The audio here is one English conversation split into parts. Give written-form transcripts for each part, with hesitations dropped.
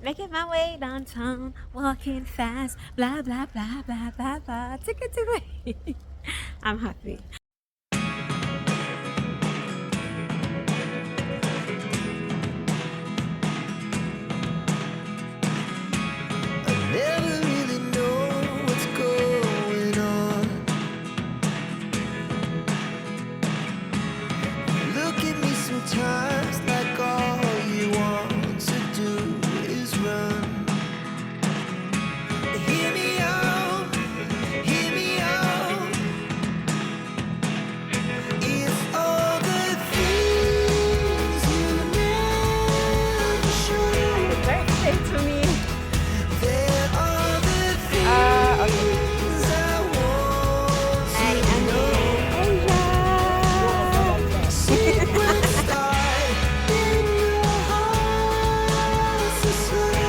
Making my way downtown, walking fast, blah blah blah blah blah blah. Take it away. I'm happy. Never really know what's going on. Look at me sometimes like all you want to do is run. Hear me out, hear me out. It's all the things you never show. Happy birthday to me. There are the things I want I to am know. in Asia. Secrets die in your heart so slow.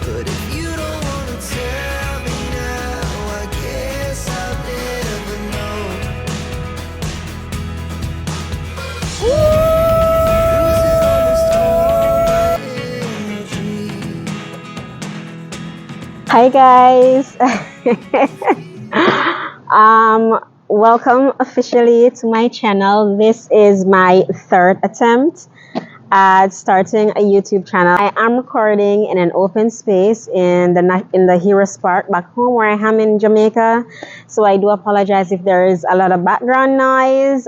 But if you don't wanna tell me now, I guess I'll never know. Losing almost all my energy. Hi guys. Welcome officially to my channel. This is my third attempt at starting a YouTube channel. I am recording in an open space in the Heroes Park back home where I am in Jamaica. So I do apologize if there is a lot of background noise.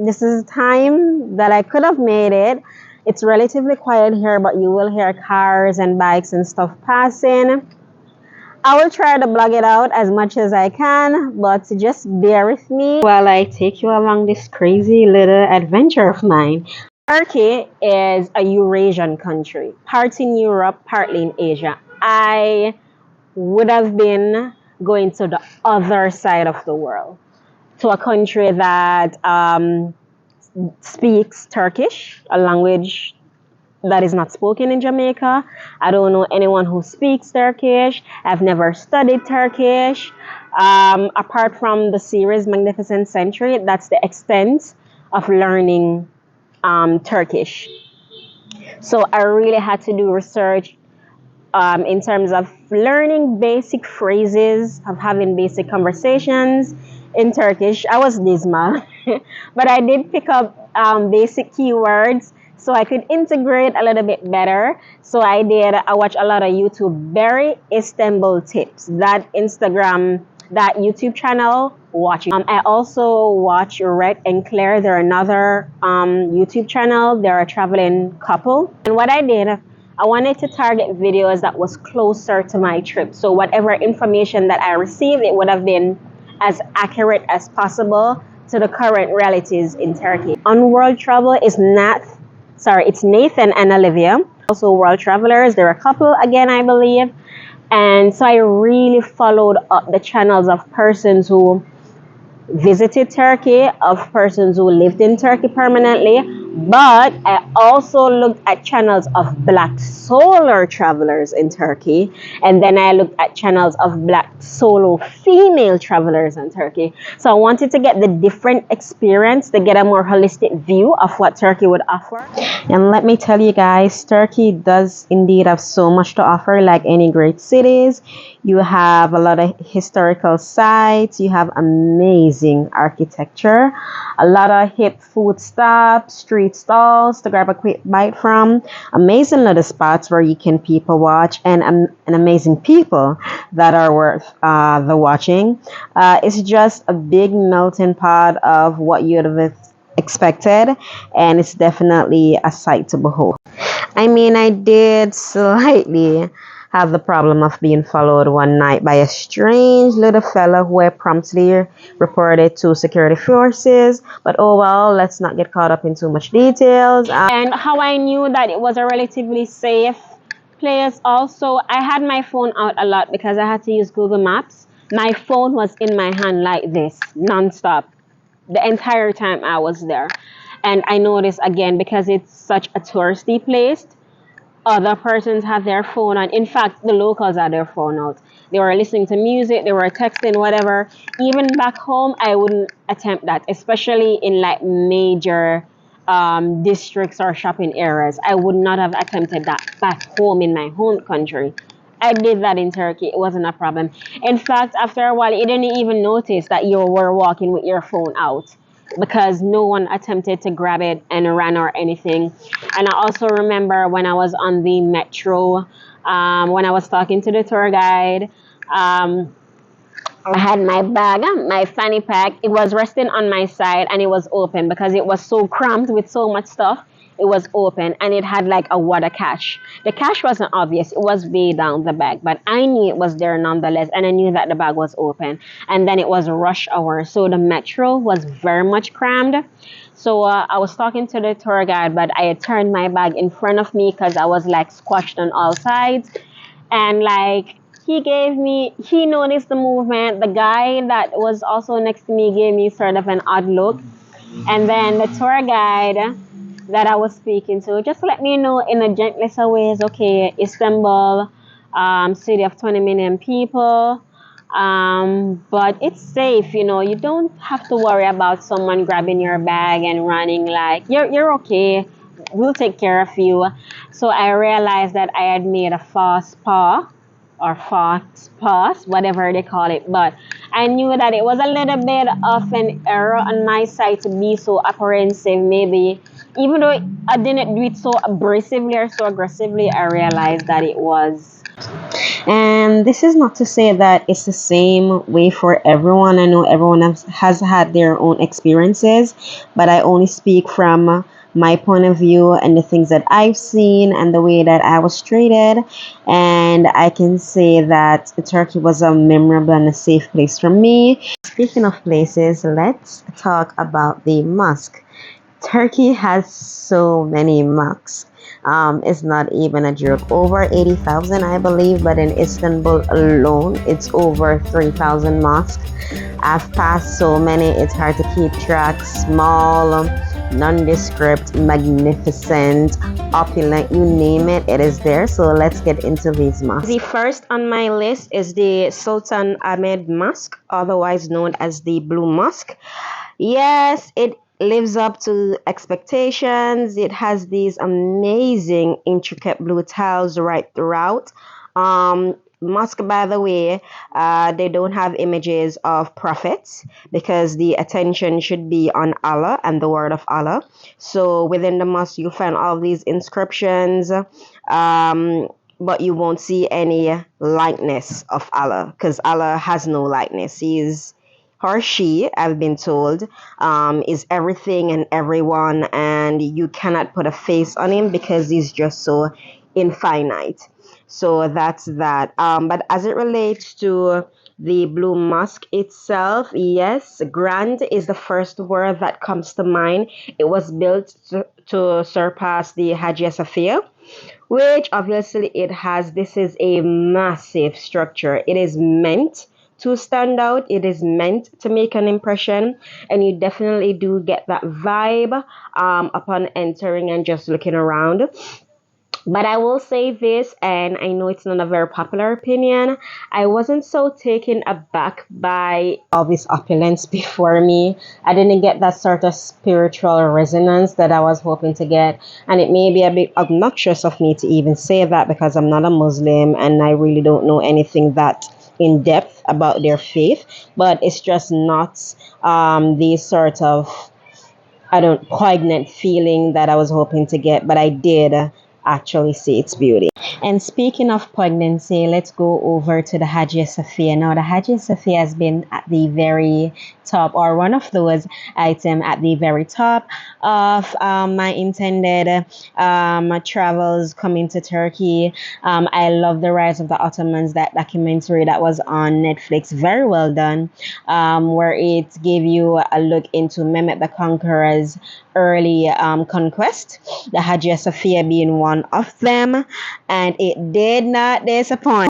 This is time that I could have made it. It's relatively quiet here, but you will hear cars and bikes and stuff passing. I will try to blog it out as much as I can, but just bear with me while I take you along this crazy little adventure of mine. Turkey is a Eurasian country, partly in Europe, partly in Asia. I would have been going to the other side of the world, to a country that speaks Turkish, a language that is not spoken in Jamaica. I don't know anyone who speaks Turkish. I've never studied Turkish. Apart from the series Magnificent Century, that's the extent of learning Turkish. So I really had to do research in terms of learning basic phrases, of having basic conversations in Turkish. I was dismal, but I did pick up basic keywords so I could integrate a little bit better. So I did. I watched a lot of YouTube Berry Istanbul tips. That YouTube channel watching. I also watch Rhett and Claire. They're another YouTube channel. They're a traveling couple. And what I did, I wanted to target videos that was closer to my trip. So whatever information that I received, it would have been as accurate as possible to the current realities in Turkey. On World Travel is it's Nathan and Olivia. Also World Travelers. They're a couple again, I believe. And so I really followed up the channels of persons who visited Turkey, of persons who lived in Turkey permanently, but I also looked at channels of black solo travelers in Turkey, and then I looked at channels of black solo female travelers in Turkey. So I wanted to get the different experience to get a more holistic view of what Turkey would offer. And let me tell you guys, Turkey does indeed have so much to offer, like any great cities. You have a lot of historical sites, you have amazing architecture, a lot of hip food stops, street stalls to grab a quick bite from, amazing little spots where you can people watch, and amazing people that are worth the watching. It's just a big melting pot of what you'd have expected, and it's definitely a sight to behold. I mean, I did slightly have the problem of being followed one night by a strange little fella who I promptly reported to security forces. But oh well, let's not get caught up in too much details. And how I knew that it was a relatively safe place also, I had my phone out a lot because I had to use Google Maps. My phone was in my hand like this, nonstop, the entire time I was there. And I noticed again, because it's such a touristy place, other persons have their phone on. In fact, the locals had their phone out. They were listening to music, they were texting, whatever. Even back home, I wouldn't attempt that, especially in like major districts or shopping areas. I would not have attempted that back home in my own country. I did that in Turkey. It wasn't a problem. In fact, after a while, you didn't even notice that you were walking with your phone out because no one attempted to grab it and run or anything. And I also remember when I was on the metro, when I was talking to the tour guide, I had my bag, my fanny pack. It was resting on my side and it was open because it was so cramped with so much stuff. It was open and it had like a water cache. The cache wasn't obvious. It was way down the bag, but I knew it was there nonetheless, and I knew that the bag was open. And then it was rush hour, so the metro was very much crammed. So I was talking to the tour guide, but I had turned my bag in front of me because I was like squashed on all sides. And like he noticed the movement. The guy that was also next to me gave me sort of an odd look. And then the tour guide that I was speaking to just let me know in a gentlest of ways, okay, Istanbul, city of 20 million people, but it's safe, you don't have to worry about someone grabbing your bag and running. Like, you're okay, we'll take care of you. So I realized that I had made a fast pas or fast pass, whatever they call it. But I knew that it was a little bit of an error on my side to be so apprehensive. Maybe even though I didn't do it so abrasively or so aggressively, I realized that it was. And this is not to say that it's the same way for everyone. I know everyone has had their own experiences, but I only speak from my point of view and the things that I've seen and the way that I was treated. And I can say that Turkey was a memorable and a safe place for me. Speaking of places, let's talk about the mosque. Turkey has so many mosques. It's not even a joke. Over 80,000, I believe, but in Istanbul alone, it's over 3,000 mosques. I've passed so many, it's hard to keep track. Small, nondescript, magnificent, opulent, you name it, it is there. So let's get into these mosques. The first on my list is the Sultan Ahmed Mosque, otherwise known as the Blue Mosque. Yes, it lives up to expectations. It has these amazing intricate blue tiles right throughout. Mosque, by the way, they don't have images of prophets because the attention should be on Allah and the word of Allah. So within the mosque, you find all these inscriptions, but you won't see any likeness of Allah because Allah has no likeness. He's or she, I've been told, is everything and everyone, and you cannot put a face on him because he's just so infinite. So that's that. But as it relates to the Blue Mosque itself, yes, grand is the first word that comes to mind. It was built to surpass the Hagia Sophia, which obviously it has. This is a massive structure. It is meant to stand out. It is meant to make an impression, and you definitely do get that vibe upon entering and just looking around. But I will say this, and I know it's not a very popular opinion, I wasn't so taken aback by all this opulence before me. I didn't get that sort of spiritual resonance that I was hoping to get. And it may be a bit obnoxious of me to even say that because I'm not a Muslim and I really don't know anything that in depth about their faith. But it's just not the sort of poignant feeling that I was hoping to get, but I did actually see its beauty. And speaking of poignancy, let's go over to the Hagia Sophia. Now, the Hagia Sophia has been at the very top, or one of those items at the very top of my intended travels coming to Turkey. I love The Rise of the Ottomans, that documentary that was on Netflix. Very well done, where it gave you a look into Mehmet the Conqueror's early conquest, the Hagia Sophia being one of them, and it did not disappoint.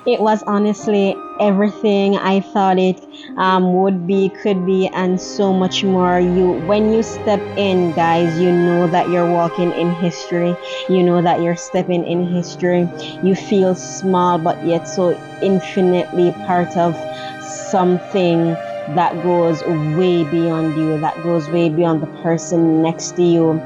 It was honestly everything I thought it would be, could be, and so much more. When you step in, guys, you know that you're walking in history. You know that you're stepping in history. You feel small, but yet so infinitely part of something that goes way beyond you, that goes way beyond the person next to you.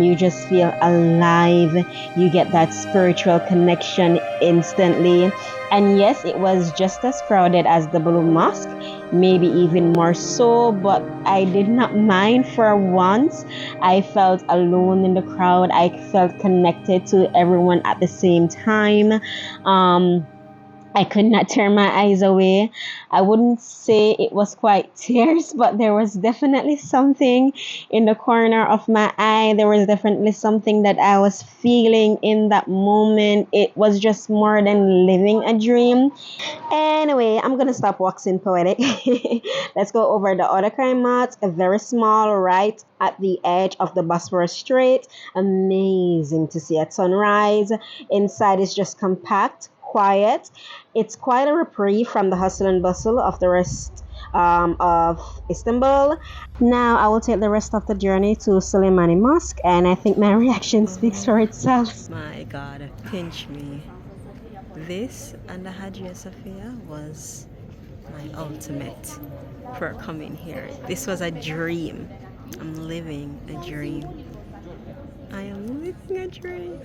You just feel alive. You get that spiritual connection instantly. And yes, it was just as crowded as the Blue Mosque, maybe even more so, but I did not mind for once. I felt alone in the crowd. I felt connected to everyone at the same time. I could not turn my eyes away. I wouldn't say it was quite tears, but there was definitely something in the corner of my eye. There was definitely something that I was feeling in that moment. It was just more than living a dream. Anyway, I'm gonna stop waxing poetic. Let's go over the other crime mats. A very small, right at the edge of the Bosphorus Strait. Amazing to see at sunrise. Inside is just compact, quiet. It's quite a reprieve from the hustle and bustle of the rest of Istanbul. Now I will take the rest of the journey to Soleimani Mosque, and I think my reaction speaks for itself. My God, pinch me. This and the Hagia Sophia was my ultimate for coming here. This was a dream. I'm living a dream. I am living a dream.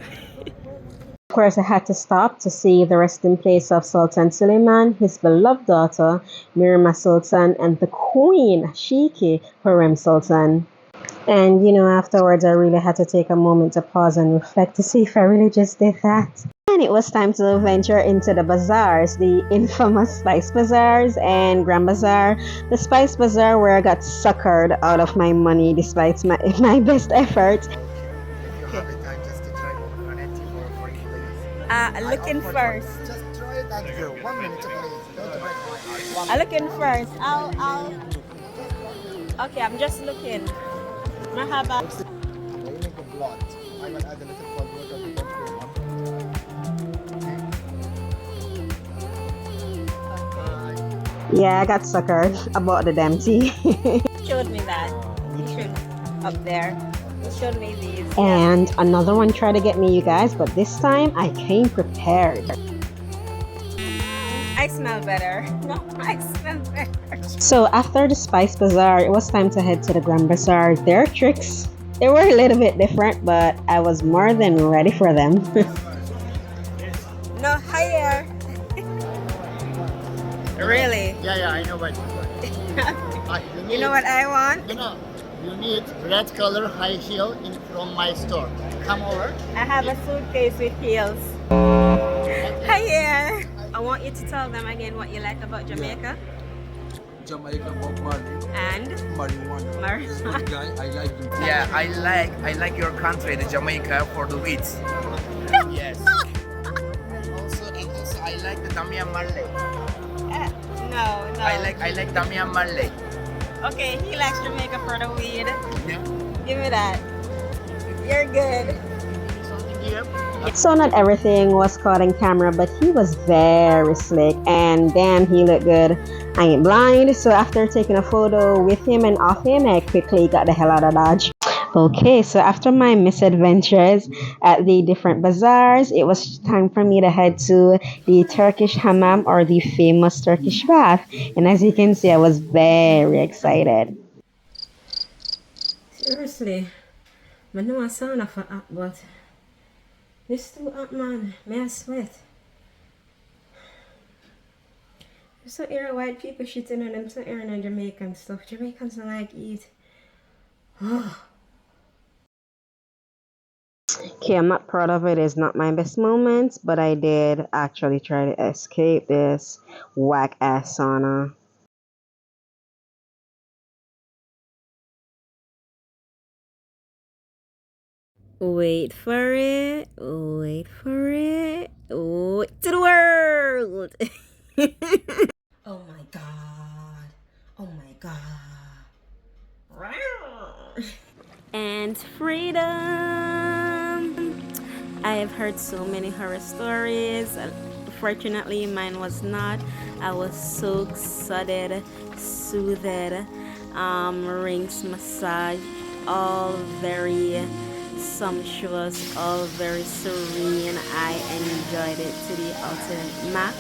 Of course, I had to stop to see the resting place of Sultan Suleiman, his beloved daughter, Mirma Sultan, and the Queen, Shiki Hurrem Sultan. And afterwards, I really had to take a moment to pause and reflect to see if I really just did that. And it was time to venture into the bazaars, the infamous Spice Bazaars and Grand Bazaar. The Spice Bazaar where I got suckered out of my money despite my best efforts. Looking first. Just try it and go. 1 minute, please. I'm looking first. I'll. Okay, I'm just looking. Mahaba. You make a blot. I will add a little cold water to Yeah, I got suckered about the damn tea. Showed me that. He showed up there. He showed me these. And another one tried to get me, you guys, but this time I came prepared. I smell better. No, I smell better. So after the Spice Bazaar, it was time to head to the Grand Bazaar. Their tricks, they were a little bit different, but I was more than ready for them. No higher. Really? Yeah, I know what you want. You know what I want? You need red color high heel from my store. Come over. I have a suitcase with heels. Higher. I want you to tell them again what you like about Jamaica. Jamaica, Bob Marley, And marijuana. He's a good guy. I like him. Yeah, I like your country, the Jamaica, for the weeds. Yes. And also I like the Damian Marley. No. I like Damian Marley. Okay, he likes Jamaica for the weed. Yeah. Give me that. You're good. Something here. So not everything was caught in camera, but he was very slick, and damn, he looked good. I ain't blind, so after taking a photo with him and of him, I quickly got the hell out of Dodge. Okay, so after my misadventures at the different bazaars, it was time for me to head to the Turkish Hammam, or the famous Turkish bath. And as you can see, I was very excited. Seriously, I know a sauna for hot, but this too hot, man. May I sweat? You so hear white people shitting on them, so hearing on Jamaican stuff. Jamaicans don't like eat. Okay, I'm not proud of it. It's not my best moment, but I did actually try to escape this whack ass sauna. Wait for it. Wait for it. Wait to the world. Oh my god. Oh my god. And freedom. I have heard so many horror stories. Fortunately, mine was not. I was so excited, soothed, rings, massage, all very sumptuous, all very serene. I enjoyed it to the ultimate max.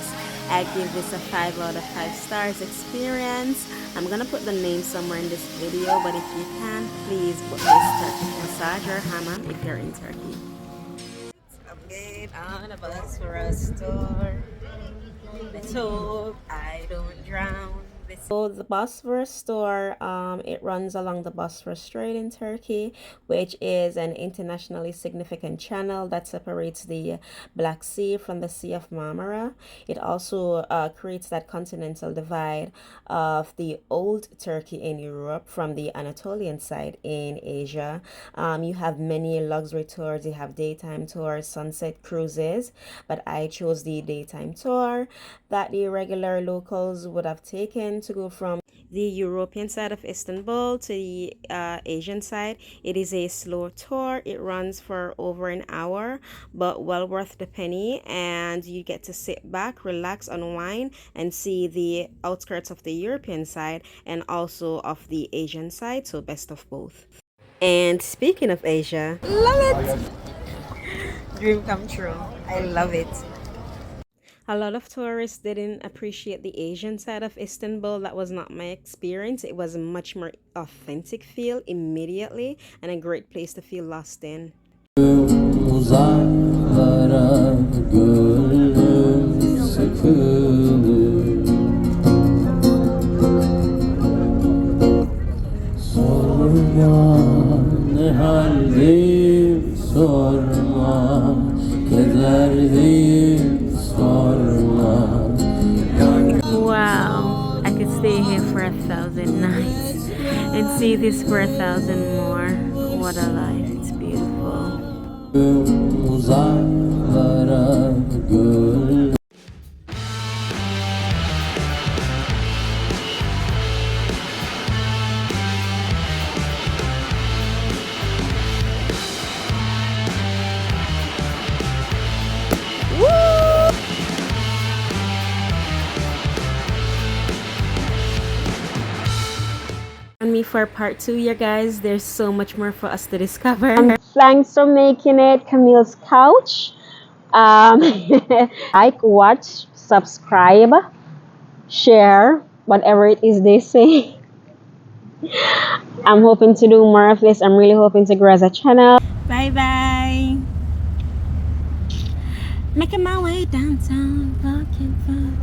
I give this a 5 out of 5 stars experience. I'm gonna put the name somewhere in this video, but if you can, please put this Turkish massage or hammam if you're in Turkey. Update on a Bosphorus tour. Let's hope I don't drown. So the Bosphorus store, it runs along the Bosphorus Strait in Turkey, which is an internationally significant channel that separates the Black Sea from the Sea of Marmara. It also creates that continental divide of the old Turkey in Europe from the Anatolian side in Asia. You have many luxury tours, you have daytime tours, sunset cruises, but I chose the daytime tour that the regular locals would have taken to go from the European side of Istanbul to the Asian side. It is a slow tour. It runs for over an hour, but well worth the penny, and you get to sit back, relax, unwind, and see the outskirts of the European side and also of the Asian side, so best of both. And speaking of Asia, love it! Dream come true. I love it. A lot of tourists didn't appreciate the Asian side of Istanbul. That was not my experience. It was a much more authentic feel immediately and a great place to feel lost in. Uzaklara gönlüm sıkılır. Sorma ne haldeyim sorma, kederdeyim sorma. Wow, I could stay here for 1,000 nights and see this for 1,000 more. What a life, it's beautiful. Uzaklara gönlüm. Join me for part 2, you guys. There's so much more for us to discover. Thanks for making it Camille's Couch. Like, watch, subscribe, share, whatever it is they say. I'm hoping to do more of this. I'm really hoping to grow as a channel. Bye bye. Making my way downtown, walking fast.